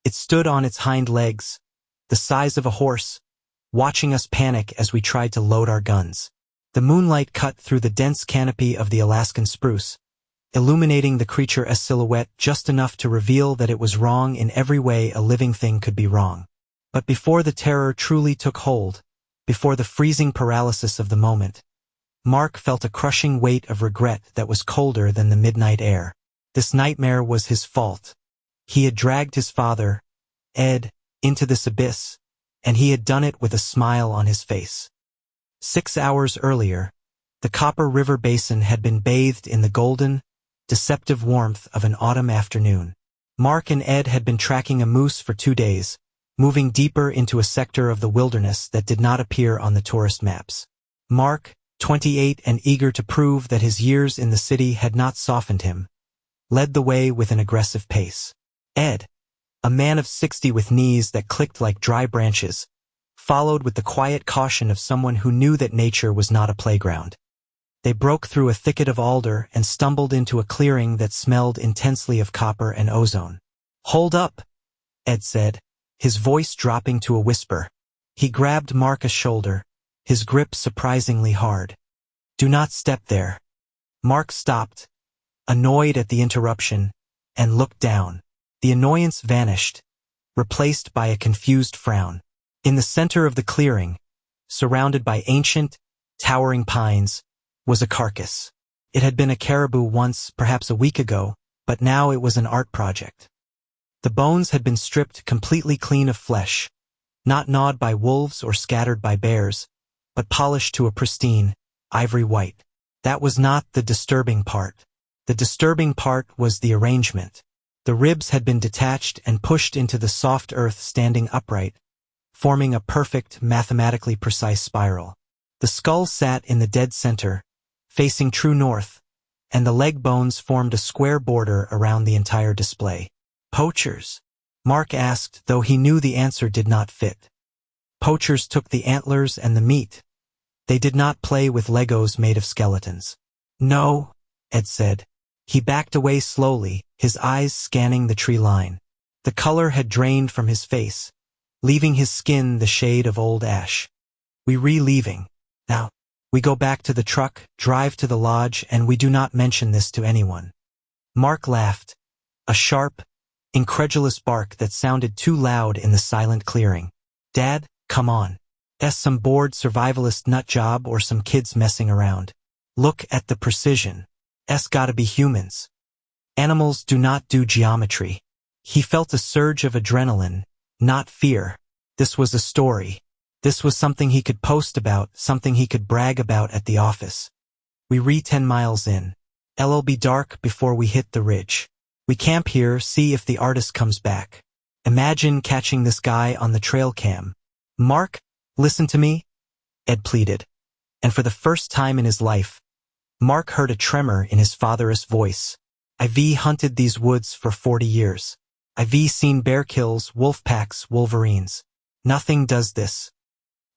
It stood on its hind legs, the size of a horse, watching us panic as we tried to load our guns. The moonlight cut through the dense canopy of the Alaskan spruce, illuminating the creature as silhouette just enough to reveal that it was wrong in every way a living thing could be wrong. But before the terror truly took hold, before the freezing paralysis of the moment, Mark felt a crushing weight of regret that was colder than the midnight air. This nightmare was his fault. He had dragged his father, Ed, into this abyss, and he had done it with a smile on his face. 6 hours earlier, the Copper River Basin had been bathed in the golden, deceptive warmth of an autumn afternoon. Mark and Ed had been tracking a moose for 2 days, moving deeper into a sector of the wilderness that did not appear on the tourist maps. Mark, 28 and eager to prove that his years in the city had not softened him, led the way with an aggressive pace. Ed, a man of 60 with knees that clicked like dry branches, followed with the quiet caution of someone who knew that nature was not a playground. They broke through a thicket of alder and stumbled into a clearing that smelled intensely of copper and ozone. "Hold up," Ed said, his voice dropping to a whisper. He grabbed Mark's shoulder, his grip surprisingly hard. "Do not step there." Mark stopped, annoyed at the interruption, and looked down. The annoyance vanished, replaced by a confused frown. In the center of the clearing, surrounded by ancient, towering pines, was a carcass. It had been a caribou once, perhaps a week ago, but now it was an art project. The bones had been stripped completely clean of flesh, not gnawed by wolves or scattered by bears, but polished to a pristine, ivory white. That was not the disturbing part. The disturbing part was the arrangement. The ribs had been detached and pushed into the soft earth standing upright, forming a perfect, mathematically precise spiral. The skull sat in the dead center, facing true north, and the leg bones formed a square border around the entire display. "Poachers?" Mark asked, though he knew the answer did not fit. Poachers took the antlers and the meat. They did not play with Legos made of skeletons. "No," Ed said. He backed away slowly, his eyes scanning the tree line. The color had drained from his face, leaving his skin the shade of old ash. "We leaving now. We go back to the truck, drive to the lodge, and we do not mention this to anyone." Mark laughed, a sharp, incredulous bark that sounded too loud in the silent clearing. "Dad, come on. That's some bored survivalist nut job or some kids messing around. Look at the precision. It's gotta be humans. Animals do not do geometry." He felt a surge of adrenaline, not fear. This was a story. This was something he could post about, something he could brag about at the office. "We 10 miles in. It'll be dark before we hit the ridge. We camp here, see if the artist comes back. Imagine catching this guy on the trail cam." "Mark, listen to me," Ed pleaded. And for the first time in his life, Mark heard a tremor in his father's voice. "I've hunted these woods for 40 years. I've seen bear kills, wolf packs, wolverines. Nothing does this.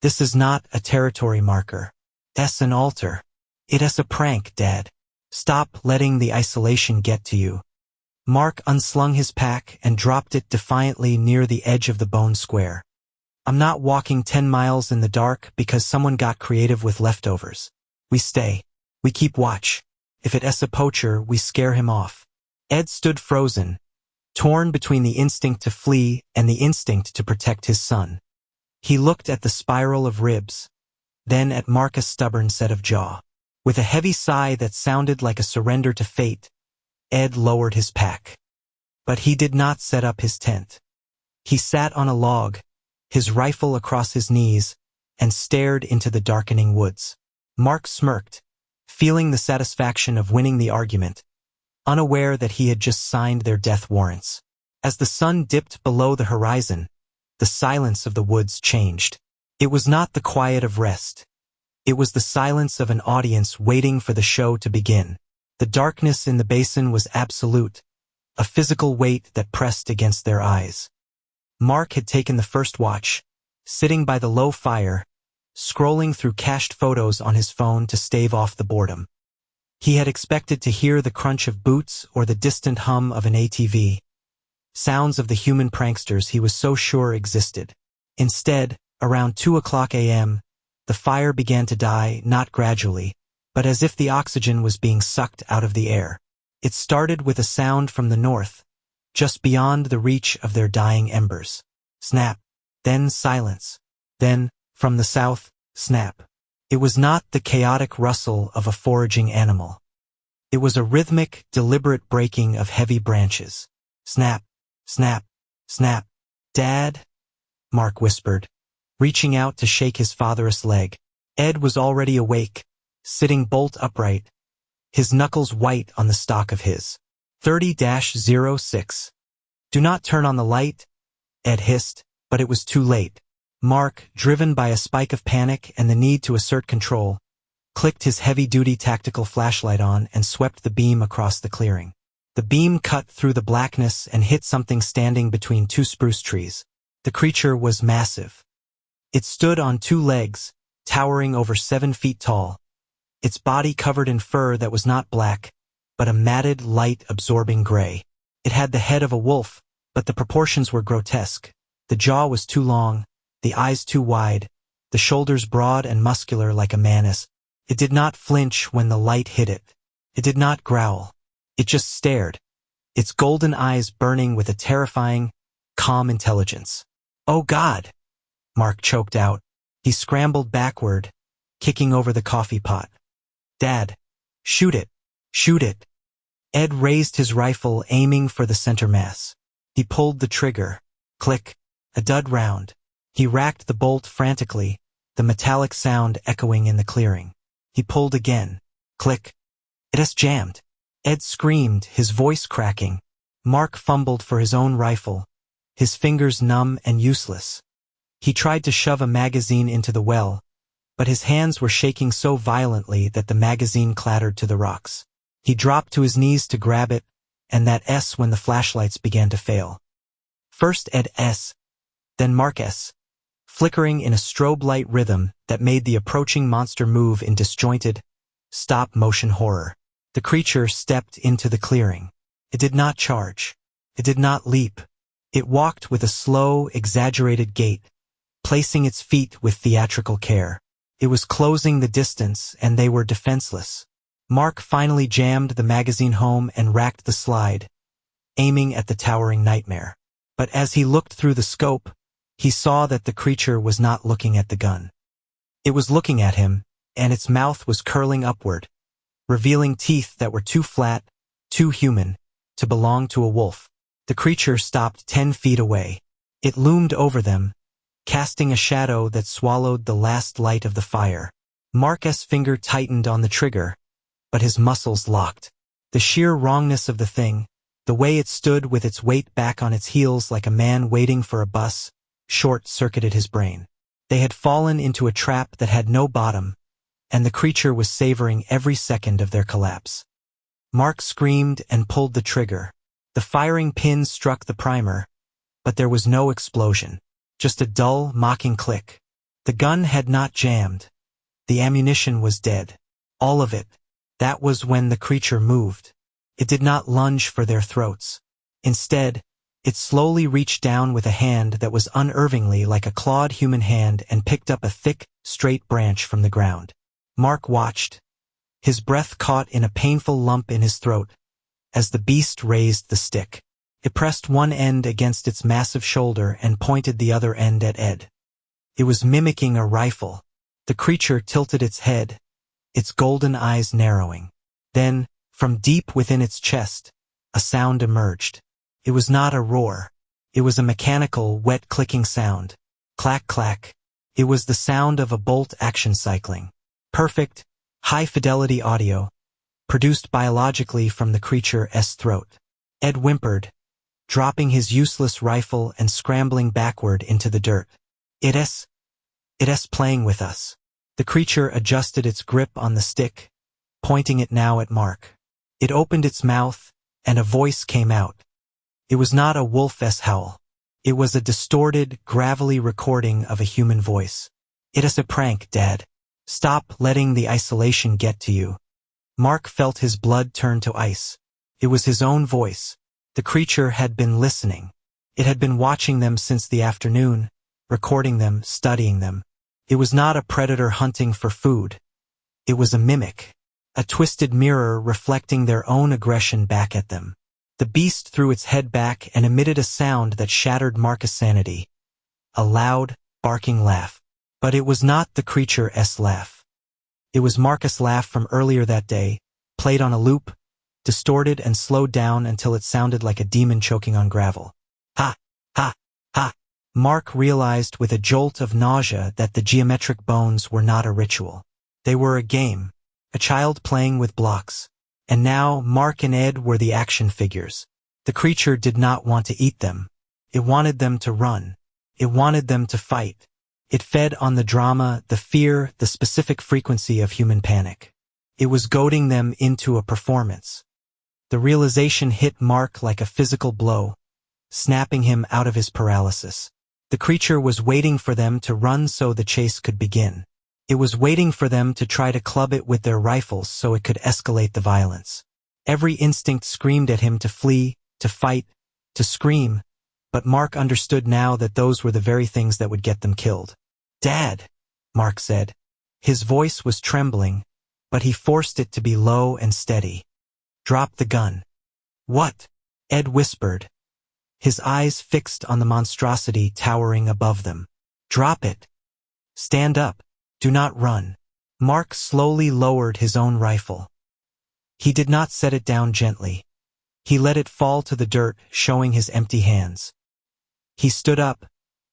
This is not a territory marker. It's an altar. It is a prank, Dad. Stop letting the isolation get to you." Mark unslung his pack and dropped it defiantly near the edge of the bone square. "I'm not walking 10 miles in the dark because someone got creative with leftovers. We stay. We keep watch. If it is a poacher, we scare him off." Ed stood frozen, torn between the instinct to flee and the instinct to protect his son. He looked at the spiral of ribs, then at Mark's stubborn set of jaw. With a heavy sigh that sounded like a surrender to fate, Ed lowered his pack. But he did not set up his tent. He sat on a log, his rifle across his knees, and stared into the darkening woods. Mark smirked, feeling the satisfaction of winning the argument, unaware that he had just signed their death warrants. As the sun dipped below the horizon, the silence of the woods changed. It was not the quiet of rest. It was the silence of an audience waiting for the show to begin. The darkness in the basin was absolute, a physical weight that pressed against their eyes. Mark had taken the first watch, sitting by the low fire, scrolling through cached photos on his phone to stave off the boredom. He had expected to hear the crunch of boots or the distant hum of an ATV. sounds of the human pranksters he was so sure existed. Instead, around 2 a.m., the fire began to die, not gradually, but as if the oxygen was being sucked out of the air. It started with a sound from the north, just beyond the reach of their dying embers. Snap. Then silence. Then, from the south, snap. It was not the chaotic rustle of a foraging animal. It was a rhythmic, deliberate breaking of heavy branches. Snap, snap, snap. Dad? Mark whispered, reaching out to shake his father's leg. Ed was already awake, sitting bolt upright, his knuckles white on the stock of his 30-06. Do not turn on the light, Ed hissed, but it was too late. Mark, driven by a spike of panic and the need to assert control, clicked his heavy-duty tactical flashlight on and swept the beam across the clearing. The beam cut through the blackness and hit something standing between two spruce trees. The creature was massive. It stood on two legs, towering over 7 feet tall, its body covered in fur that was not black, but a matted, light-absorbing gray. It had the head of a wolf, but the proportions were grotesque. The jaw was too long, the eyes too wide, the shoulders broad and muscular like a man's. It did not flinch when the light hit it. It did not growl. It just stared, its golden eyes burning with a terrifying, calm intelligence. "Oh God!" Mark choked out. He scrambled backward, kicking over the coffee pot. "Dad, shoot it! Shoot it!" Ed raised his rifle, aiming for the center mass. He pulled the trigger. Click. A dud round. He racked the bolt frantically, the metallic sound echoing in the clearing. He pulled again. Click. It has jammed. Ed screamed, his voice cracking. Mark fumbled for his own rifle, his fingers numb and useless. He tried to shove a magazine into the well, but his hands were shaking so violently that the magazine clattered to the rocks. He dropped to his knees to grab it, and that S when the flashlights began to fail. First Ed S, then Mark S, flickering in a strobe light rhythm that made the approaching monster move in disjointed, stop-motion horror. The creature stepped into the clearing. It did not charge. It did not leap. It walked with a slow, exaggerated gait, placing its feet with theatrical care. It was closing the distance, and they were defenseless. Mark finally jammed the magazine home and racked the slide, aiming at the towering nightmare. But as he looked through the scope, he saw that the creature was not looking at the gun. It was looking at him, and its mouth was curling upward, revealing teeth that were too flat, too human, to belong to a wolf. The creature stopped 10 feet away. It loomed over them, casting a shadow that swallowed the last light of the fire. Mark's finger tightened on the trigger, but his muscles locked. The sheer wrongness of the thing, the way it stood with its weight back on its heels like a man waiting for a bus, short-circuited his brain. They had fallen into a trap that had no bottom, and the creature was savoring every second of their collapse. Mark screamed and pulled the trigger. The firing pin struck the primer, but there was no explosion, just a dull, mocking click. The gun had not jammed. The ammunition was dead. All of it. That was when the creature moved. It did not lunge for their throats. Instead, it slowly reached down with a hand that was unervingly like a clawed human hand and picked up a thick, straight branch from the ground. Mark watched, his breath caught in a painful lump in his throat, as the beast raised the stick. It pressed one end against its massive shoulder and pointed the other end at Ed. It was mimicking a rifle. The creature tilted its head, its golden eyes narrowing. Then, from deep within its chest, a sound emerged. It was not a roar. It was a mechanical, wet clicking sound. Clack, clack. It was the sound of a bolt action cycling. Perfect, high-fidelity audio, produced biologically from the creature's throat. Ed whimpered, dropping his useless rifle and scrambling backward into the dirt. It's playing with us. The creature adjusted its grip on the stick, pointing it now at Mark. It opened its mouth, and a voice came out. It was not a wolf's howl. It was a distorted, gravelly recording of a human voice. It's a prank, Dad. Stop letting the isolation get to you. Mark felt his blood turn to ice. It was his own voice, The creature had been listening. It had been watching them since the afternoon, recording them, studying them. It was not a predator hunting for food. It was a mimic, a twisted mirror reflecting their own aggression back at them. The beast threw its head back and emitted a sound that shattered Marcus' sanity. A loud, barking laugh. But it was not the creature's laugh. It was Marcus' laugh from earlier that day, played on a loop, distorted and slowed down until it sounded like a demon choking on gravel. Ha! Ha! Ha! Mark realized with a jolt of nausea that the geometric bones were not a ritual. They were a game, a child playing with blocks. And now Mark and Ed were the action figures. The creature did not want to eat them. It wanted them to run. It wanted them to fight. It fed on the drama, the fear, the specific frequency of human panic. It was goading them into a performance. The realization hit Mark like a physical blow, snapping him out of his paralysis. The creature was waiting for them to run so the chase could begin. It was waiting for them to try to club it with their rifles so it could escalate the violence. Every instinct screamed at him to flee, to fight, to scream, but Mark understood now that those were the very things that would get them killed. "Dad," Mark said. His voice was trembling, but he forced it to be low and steady. "Drop the gun." "What?" Ed whispered, his eyes fixed on the monstrosity towering above them. "Drop it. Stand up. Do not run." Mark slowly lowered his own rifle. He did not set it down gently. He let it fall to the dirt, showing his empty hands. He stood up,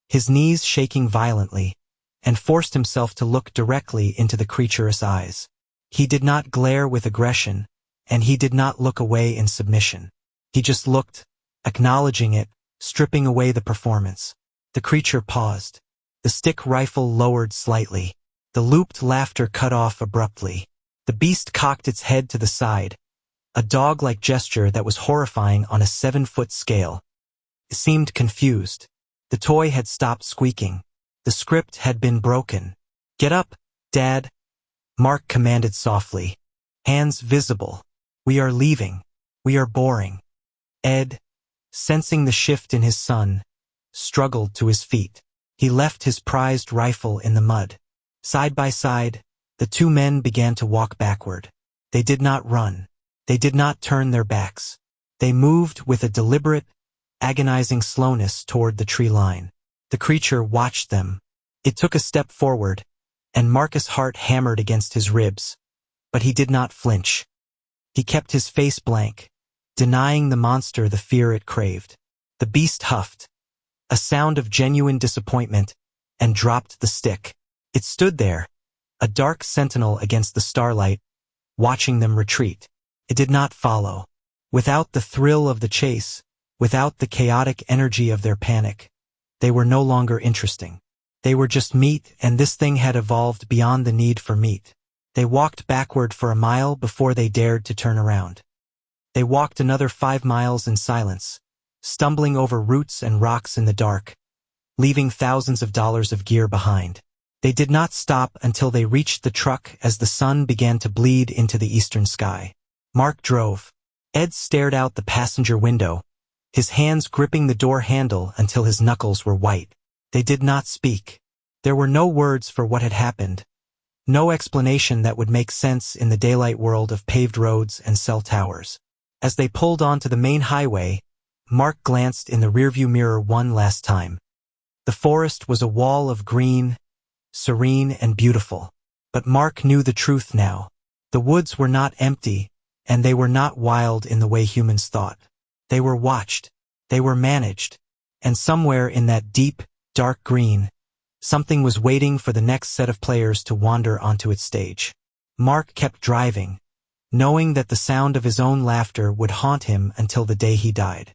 his knees shaking violently, and forced himself to look directly into the creature's eyes. He did not glare with aggression, and he did not look away in submission. He just looked, acknowledging it, stripping away the performance. The creature paused. The stick rifle lowered slightly. The looped laughter cut off abruptly. The beast cocked its head to the side, a dog-like gesture that was horrifying on a 7-foot scale. It seemed confused. The toy had stopped squeaking. The script had been broken. "Get up, Dad," Mark commanded softly. Hands visible. "We are leaving. We are boring." Ed, sensing the shift in his son, struggled to his feet. He left his prized rifle in the mud. Side by side, the two men began to walk backward. They did not run. They did not turn their backs. They moved with a deliberate, agonizing slowness toward the tree line. The creature watched them. It took a step forward, and Marcus' heart hammered against his ribs. But he did not flinch. He kept his face blank, denying the monster the fear it craved. The beast huffed, a sound of genuine disappointment, and dropped the stick. It stood there, a dark sentinel against the starlight, watching them retreat. It did not follow. Without the thrill of the chase, without the chaotic energy of their panic, they were no longer interesting. They were just meat, and this thing had evolved beyond the need for meat. They walked backward for a mile before they dared to turn around. They walked another 5 miles in silence, stumbling over roots and rocks in the dark, leaving thousands of dollars of gear behind. They did not stop until they reached the truck as the sun began to bleed into the eastern sky. Mark drove. Ed stared out the passenger window, his hands gripping the door handle until his knuckles were white. They did not speak. There were no words for what had happened, no explanation that would make sense in the daylight world of paved roads and cell towers. As they pulled onto the main highway, Mark glanced in the rearview mirror one last time. The forest was a wall of green, serene and beautiful. But Mark knew the truth now. The woods were not empty, and they were not wild in the way humans thought. They were watched. They were managed. And somewhere in that deep, dark green, something was waiting for the next set of players to wander onto its stage. Mark kept driving, knowing that the sound of his own laughter would haunt him until the day he died.